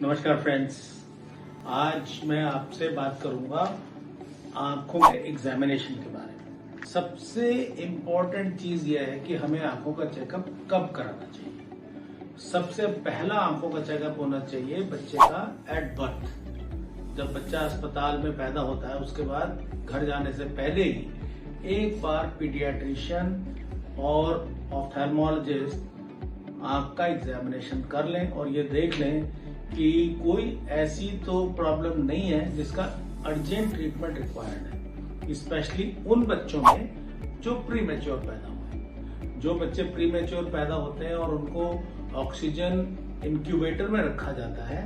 नमस्कार फ्रेंड्स, आज मैं आपसे बात करूंगा आंखों के एग्जामिनेशन के बारे में। सबसे इम्पोर्टेंट चीज यह है कि हमें आंखों का चेकअप कब कराना चाहिए। सबसे पहला आंखों का चेकअप होना चाहिए बच्चे का एट बर्थ। जब बच्चा अस्पताल में पैदा होता है उसके बाद घर जाने से पहले ही एक बार पीडियाट्रिशियन और ऑफ्थेल्मोलॉजिस्ट आंख का एग्जामिनेशन कर लें और ये देख लें कि कोई ऐसी तो प्रॉब्लम नहीं है जिसका अर्जेंट ट्रीटमेंट रिक्वायर्ड है। स्पेशली उन बच्चों में जो प्री मैच्योर पैदा हुए। जो बच्चे प्री मैच्योर पैदा होते हैं और उनको ऑक्सीजन इंक्यूबेटर में रखा जाता है,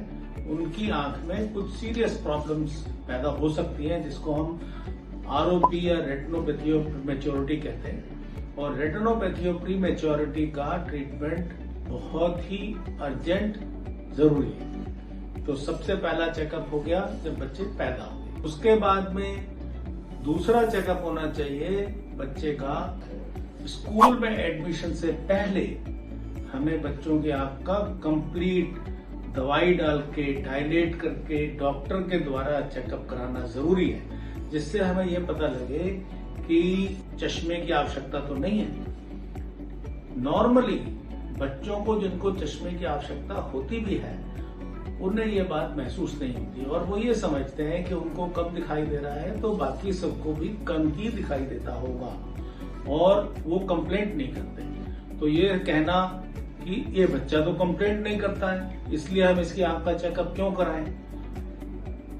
उनकी आंख में कुछ सीरियस प्रॉब्लम्स पैदा हो सकती हैं, जिसको हम आरओपी या रेटिनोपैथी ऑफ प्रीमेच्योरिटी कहते हैं। और रेटिनोपैथी ऑफ प्रीमेच्योरिटी का ट्रीटमेंट बहुत ही अर्जेंट जरूरी है। तो सबसे पहला चेकअप हो गया जब बच्चे पैदा हुए। उसके बाद में दूसरा चेकअप होना चाहिए बच्चे का स्कूल में एडमिशन से पहले। हमें बच्चों की आंख का कंप्लीट दवाई डाल के डायलेट करके डॉक्टर के द्वारा चेकअप कराना जरूरी है, जिससे हमें यह पता लगे कि चश्मे की आवश्यकता तो नहीं है। नॉर्मली बच्चों को जिनको चश्मे की आवश्यकता होती भी है, उन्हें ये बात महसूस नहीं होती और वो ये समझते हैं कि उनको कम दिखाई दे रहा है तो बाकी सबको भी कम ही दिखाई देता होगा और वो कंप्लेंट नहीं करते। तो ये कहना कि ये बच्चा तो कंप्लेंट नहीं करता है इसलिए हम इसकी आंख का चेकअप क्यों कराएं,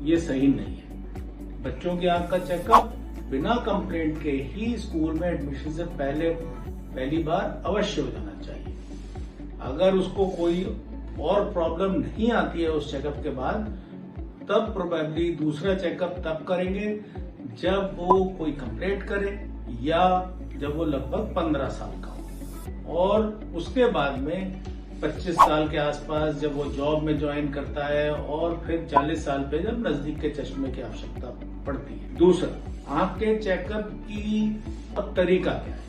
ये सही नहीं है। बच्चों की आंख का चेकअप बिना कंप्लेंट के ही स्कूल में एडमिशन से पहली बार अवश्य हो जाना चाहिए। अगर उसको कोई और प्रॉब्लम नहीं आती है उस चेकअप के बाद, तब प्रोबेबली दूसरा चेकअप तब करेंगे जब वो कोई कंप्लेंट करे या जब वो लगभग 15 साल का हो। और उसके बाद में 25 साल के आसपास जब वो जॉब में ज्वाइन करता है और फिर 40 साल पे जब नजदीक के चश्मे की आवश्यकता पड़ती है। दूसरा, आंख के चेकअप की तरीका क्या है।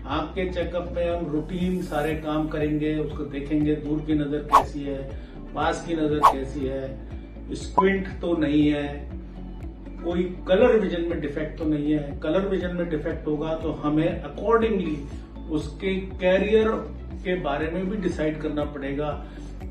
आंख के चेकअप में हम रूटीन सारे काम करेंगे, उसको देखेंगे दूर की नजर कैसी है, पास की नजर कैसी है, स्क्विंट तो नहीं है, कोई कलर विजन में डिफेक्ट तो नहीं है। कलर विजन में डिफेक्ट होगा तो हमें अकॉर्डिंगली उसके कैरियर के बारे में भी डिसाइड करना पड़ेगा।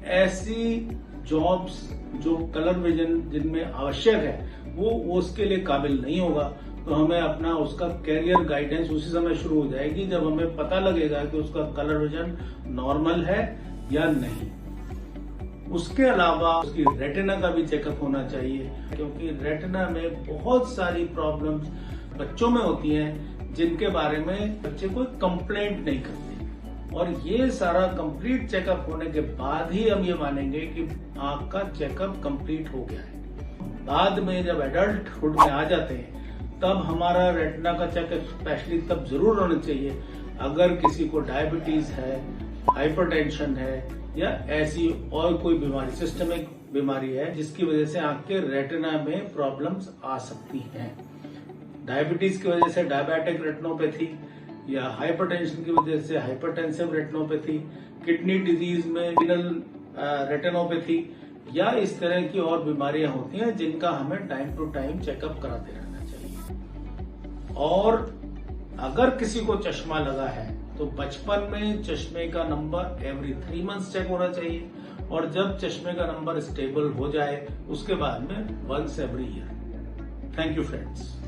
ऐसी जॉब्स जो कलर विजन जिनमें आवश्यक है वो उसके लिए काबिल नहीं होगा, तो हमें अपना उसका कैरियर गाइडेंस उसी समय शुरू हो जाएगी जब हमें पता लगेगा कि उसका कलर विजन नॉर्मल है या नहीं। उसके अलावा उसकी रेटिना का भी चेकअप होना चाहिए, क्योंकि रेटिना में बहुत सारी प्रॉब्लम्स बच्चों में होती हैं जिनके बारे में बच्चे कोई कंप्लेंट नहीं करते। और ये सारा कंप्लीट चेकअप होने के बाद ही हम ये मानेंगे कि आंख का चेकअप कंप्लीट हो गया है। बाद में जब एडल्टहुड में आ जाते हैं तब हमारा रेटिना का चेकअप स्पेशली तब जरूर होना चाहिए अगर किसी को डायबिटीज है, हाइपरटेंशन है या ऐसी और कोई बीमारी, सिस्टमिक बीमारी है जिसकी वजह से आंख के रेटिना में प्रॉब्लम्स आ सकती हैं। डायबिटीज की वजह से डायबिटिक रेटिनोपैथी या हाइपरटेंशन की वजह से हाइपरटेंसिव रेटिनोपैथी, किडनी डिजीज में रीनल रेटिनोपैथी या इस तरह की और बीमारियां होती हैं जिनका हमें टाइम टू टाइम चेकअप कराते रहना चाहिए। और अगर किसी को चश्मा लगा है तो बचपन में चश्मे का नंबर एवरी 3 मंथ्स चेक होना चाहिए और जब चश्मे का नंबर स्टेबल हो जाए उसके बाद में once every year. Thank you friends.